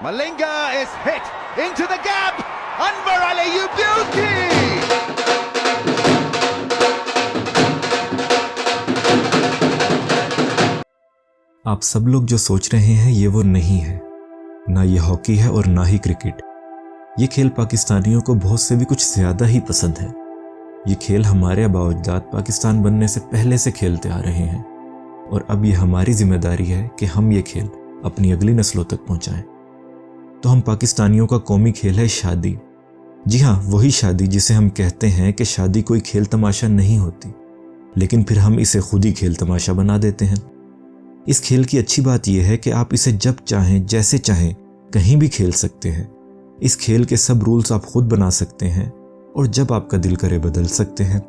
Malinga is hit into the gap. Anwar Ali, you beauty! आप सब लोग जो सोच रहे हैं ये वो नहीं है, ना ये हॉकी है और ना ही क्रिकेट। ये खेल पाकिस्तानियों को बहुत से भी कुछ ज़्यादा ही पसंद है। ये खेल हमारे आबाओ-अजदाद पाकिस्तान बनने से पहले से खेलते आ रहे हैं और अब ये हमारी जिम्मेदारी है कि हम ये खेल अपनी अगली नस्लों तक पहुंचाएं। तो हम पाकिस्तानियों का कौमी खेल है शादी। जी हाँ, वही शादी जिसे हम कहते हैं कि शादी कोई खेल तमाशा नहीं होती, लेकिन फिर हम इसे खुद ही खेल तमाशा बना देते हैं। इस खेल की अच्छी बात यह है कि आप इसे जब चाहें, जैसे चाहें, कहीं भी खेल सकते हैं। इस खेल के सब रूल्स आप खुद बना सकते हैं और जब आपका दिल करे बदल सकते हैं।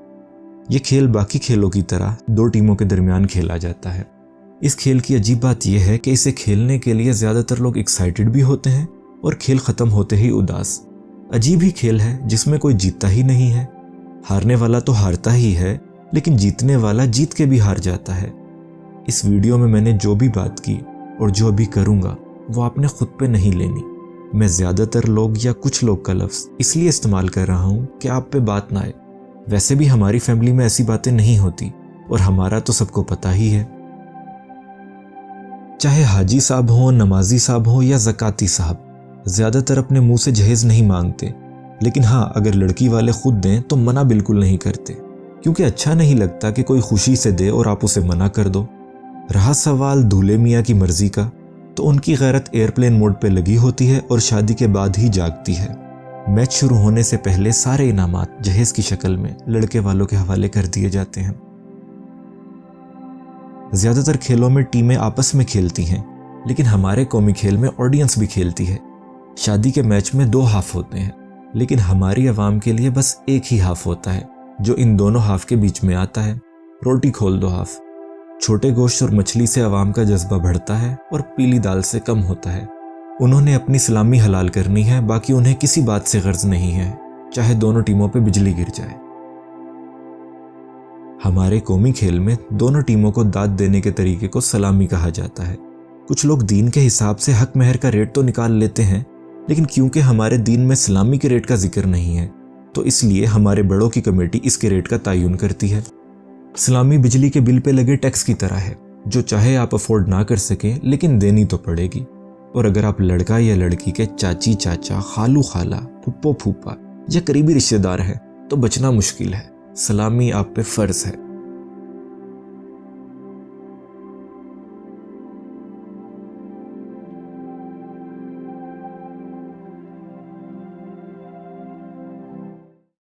ये खेल बाकी खेलों की तरह 2 टीमों के दरमियान खेला जाता है। इस खेल की अजीब बात यह है कि इसे खेलने के लिए ज़्यादातर लोग एक्साइटेड भी होते हैं और खेल ख़त्म होते ही उदास। अजीब ही खेल है जिसमें कोई जीतता ही नहीं है। हारने वाला तो हारता ही है, लेकिन जीतने वाला जीत के भी हार जाता है। इस वीडियो में मैंने जो भी बात की और जो अभी करूँगा वो आपने खुद पे नहीं लेनी। मैं ज़्यादातर लोग या कुछ लोग का लफ्ज़ इसलिए इस्तेमाल कर रहा हूँ कि आप पे बात ना आए। वैसे भी हमारी फैमिली में ऐसी बातें नहीं होती और हमारा तो सबको पता ही है। चाहे हाजी साहब हों, नमाजी साहब हों या ज़काती साहब, ज़्यादातर अपने मुंह से जहेज़ नहीं मांगते, लेकिन हाँ, अगर लड़की वाले खुद दें तो मना बिल्कुल नहीं करते, क्योंकि अच्छा नहीं लगता कि कोई खुशी से दे और आप उसे मना कर दो। रहा सवाल दूल्हे मियाँ की मर्जी का, तो उनकी गैरत एयरप्लेन मोड पे लगी होती है और शादी के बाद ही जागती है। मैच शुरू होने से पहले सारे इनामात जहेज की शक्ल में लड़के वालों के हवाले कर दिए जाते हैं। ज़्यादातर खेलों में टीमें आपस में खेलती हैं, लेकिन हमारे कौमी खेल में ऑडियंस भी खेलती है। शादी के मैच में 2 हाफ होते हैं, लेकिन हमारी आवाम के लिए बस एक ही हाफ होता है, जो इन दोनों हाफ के बीच में आता है। रोटी खोल दो हाफ। छोटे गोश्त और मछली से आवाम का जज्बा बढ़ता है और पीली दाल से कम होता है। उन्होंने अपनी सलामी हलाल करनी है, बाकी उन्हें किसी बात से गर्ज नहीं है, चाहे दोनों टीमों पे बिजली गिर जाए। हमारे कौमी खेल में दोनों टीमों को दाद देने के तरीके को सलामी कहा जाता है। कुछ लोग दीन के हिसाब से हक महर का रेट तो निकाल लेते हैं, लेकिन क्योंकि हमारे दीन में सलामी के रेट का जिक्र नहीं है, तो इसलिए हमारे बड़ों की कमेटी इसके रेट का तयन करती है। सलामी बिजली के बिल पे लगे टैक्स की तरह है, जो चाहे आप अफोर्ड ना कर सकें, लेकिन देनी तो पड़ेगी। और अगर आप लड़का या लड़की के चाची चाचा, खालू खाला, फुप्पो फूफा या करीबी रिश्तेदार हैं, तो बचना मुश्किल है। सलामी आप पे फ़र्ज है।